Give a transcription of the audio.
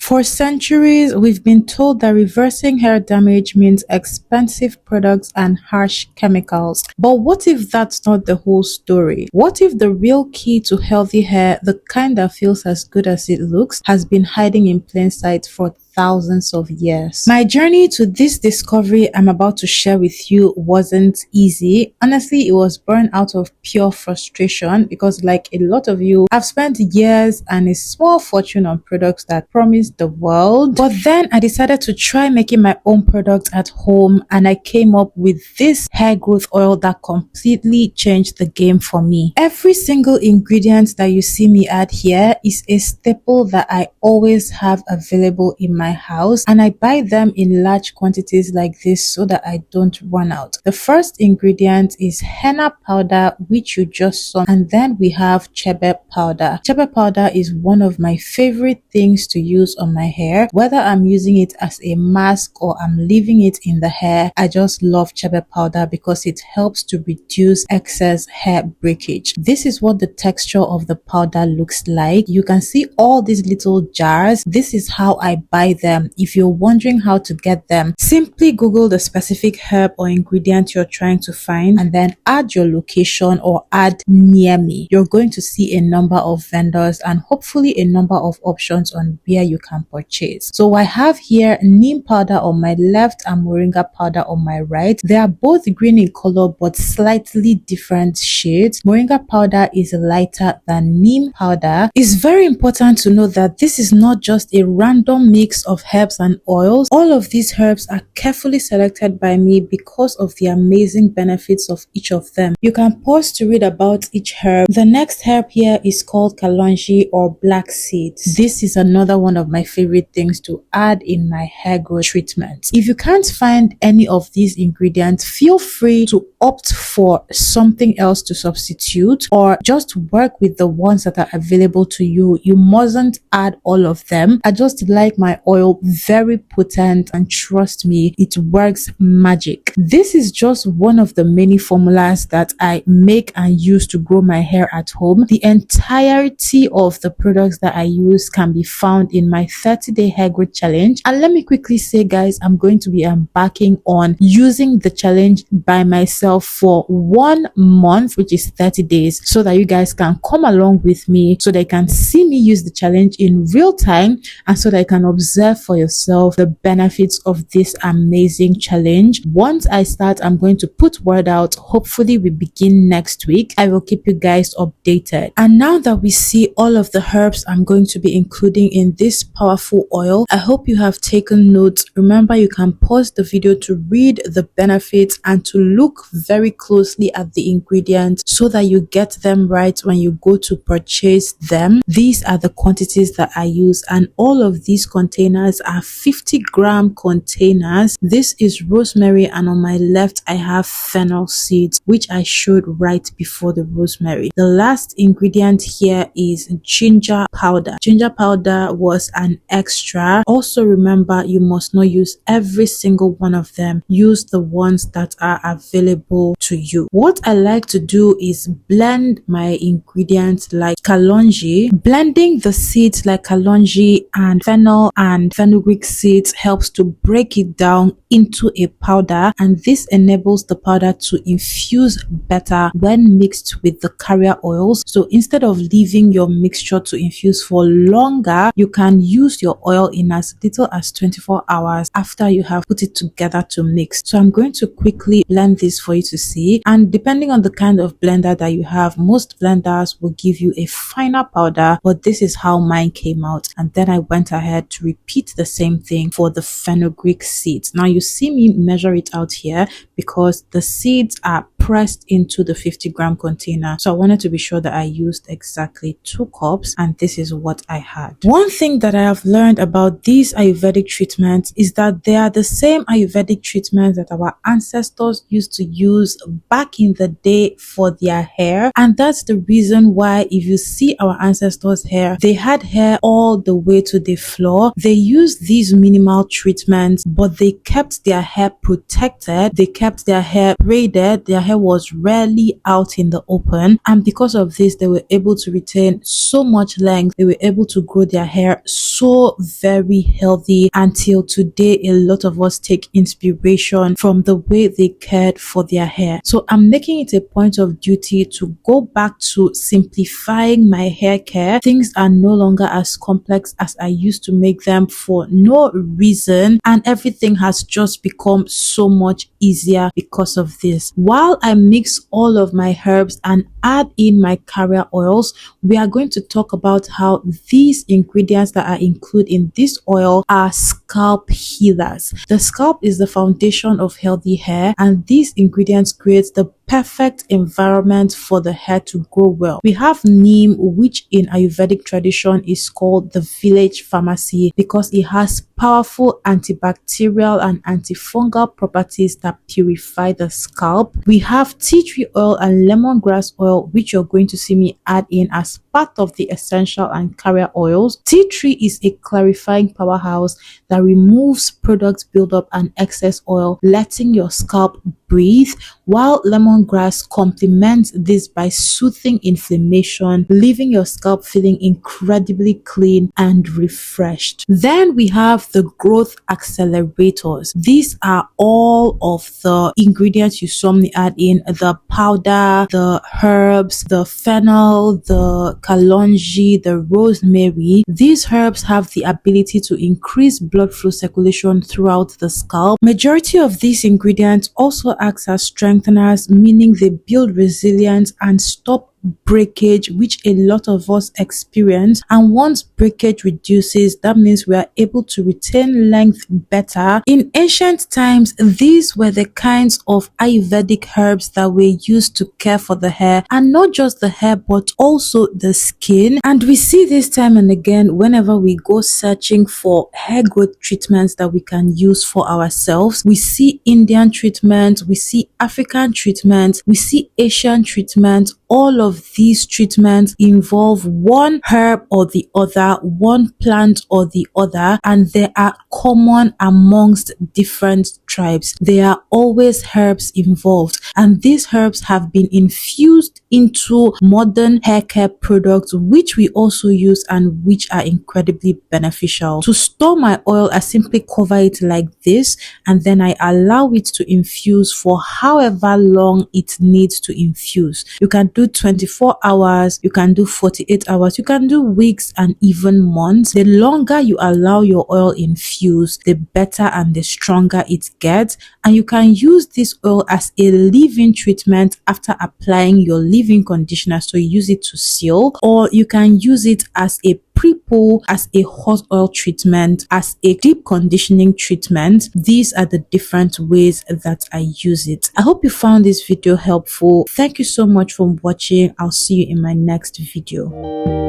For centuries, we've been told that reversing hair damage means expensive products and harsh chemicals. But what if that's not the whole story? What if the real key to healthy hair, the kind that feels as good as it looks, has been hiding in plain sight for thousands of years? My journey to this discovery I'm about to share with you wasn't easy. Honestly, it was born out of pure frustration because, like a lot of you, I've spent years and a small fortune on products that promised the world. But then I decided to try making my own product at home, and I came up with this hair growth oil that completely changed the game for me. Every single ingredient that you see me add here is a staple that I always have available in my house, and I buy them in large quantities like this so that I don't run out. The first ingredient is henna powder, which you just saw, and then we have chebe powder. Chebe powder is one of my favorite things to use on my hair. Whether I'm using it as a mask or I'm leaving it in the hair, I just love chebe powder because it helps to reduce excess hair breakage. This is what the texture of the powder looks like. You can see all these little jars. This is how I buy them. If you're wondering how to get them, simply Google the specific herb or ingredient you're trying to find and then add your location or add near me. You're going to see a number of vendors and hopefully a number of options on where you can purchase. So I have here neem powder on my left and moringa powder on my right. They are both green in color but slightly different shades. Moringa powder is lighter than neem powder. It's very important to know that this is not just a random mix of herbs and oils. All of these herbs are carefully selected by me because of the amazing benefits of each of them. You can pause to read about each herb. The next herb here is called kalonji or black seeds. This is another one of my favorite things to add in my hair growth treatment. If you can't find any of these ingredients, feel free to opt for something else to substitute or just work with the ones that are available to you. You mustn't add all of them. I just like my oil very potent, and trust me, it works magic. This is just one of the many formulas that I make and use to grow my hair at home. The entirety of the products that I use can be found in my 30-day hair growth challenge. And let me quickly say, guys, I'm going to be embarking on using the challenge by myself for 1 month, which is 30 days, so that you guys can come along with me, so that you can see me use the challenge in real time, and so that you can observe for yourself the benefits of this amazing challenge. Once I start, I'm going to put word out. Hopefully we begin next week. I will keep you guys updated. And now that we see all of the herbs I'm going to be including in this powerful oil, I hope you have taken notes. Remember, you can pause the video to read the benefits and to look very closely at the ingredients so that you get them right when you go to purchase them. These are the quantities that I use, and all of these containers are 50-gram containers. This is rosemary, and on my left I have fennel seeds, which I showed right before the rosemary. The last ingredient here is ginger powder. Ginger powder was an extra. Also remember, you must not use every single one of them. Use the ones that are available to you. What I like to do is blend my ingredients like kalonji. Blending the seeds like kalonji and fennel and fenugreek seeds helps to break it down into a powder, and this enables the powder to infuse better when mixed with the carrier oils. So instead of leaving your mixture to infuse for longer, you can use your oil in as little as 24 hours after you have put it together to mix. So I'm going to quickly blend this for you to see, and depending on the kind of blender that you have, most blenders will give you a finer powder, but this is how mine came out. And then I went ahead to repeat the same thing for the fenugreek seeds. Now you see me measure it out here because the seeds are pressed into the 50-gram container. So I wanted to be sure that I used exactly 2 cups, and this is what I had. One thing that I have learned about these Ayurvedic treatments is that they are the same Ayurvedic treatments that our ancestors used to use back in the day for their hair. And that's the reason why, if you see our ancestors' hair, they had hair all the way to the floor. They used these minimal treatments, but they kept their hair protected. They kept their hair braided. Their hair hair was rarely out in the open, and because of this they were able to retain so much length. They were able to grow their hair so very healthy. Until today, a lot of us take inspiration from the way they cared for their hair. So I'm making it a point of duty to go back to simplifying my hair care. Things are no longer as complex as I used to make them for no reason, and everything has just become so much easier because of this. While I mix all of my herbs and add in my carrier oils, we are going to talk about how these ingredients that are included in this oil are scalp healers. The scalp is the foundation of healthy hair, and these ingredients create the perfect environment for the hair to grow well. We have neem, which in Ayurvedic tradition is called the village pharmacy because it has powerful antibacterial and antifungal properties that purify the scalp. We have tea tree oil and lemongrass oil, which you're going to see me add in as part of the essential and carrier oils. Tea tree is a clarifying powerhouse that removes product buildup and excess oil, letting your scalp breathe, while lemongrass complements this by soothing inflammation, leaving your scalp feeling incredibly clean and refreshed. Then we have the growth accelerators. These are all of the ingredients you saw me add in: the powder, the herbs, the fennel, the kalonji, the rosemary. These herbs have the ability to increase blood flow circulation throughout the scalp. Majority of these ingredients also acts as strengtheners, meaning they build resilience and stop breakage, which a lot of us experience. And once breakage reduces, that means we are able to retain length better. In ancient times, these were the kinds of Ayurvedic herbs that were used to care for the hair, and not just the hair but also the skin. And we see this time and again whenever we go searching for hair growth treatments that we can use for ourselves. We see Indian treatments, we see African treatments, we see Asian treatments. All of these treatments involve one herb or the other, one plant or the other, and they are common amongst different tribes. There are always herbs involved, and these herbs have been infused into modern hair care products, which we also use and which are incredibly beneficial. To store my oil, I simply cover it like this, and then I allow it to infuse for however long it needs to infuse. You can do 24 hours, you can do 48 hours, you can do weeks and even months. The longer you allow your oil infused, the better and the stronger it gets. And you can use this oil as a leave-in treatment after applying your leave-in conditioner, so you use it to seal, or you can use it as a pre-poo, as a hot oil treatment, as a deep conditioning treatment. These are the different ways that I use it. I hope you found this video helpful. Thank you so much for watching. I'll see you in my next video.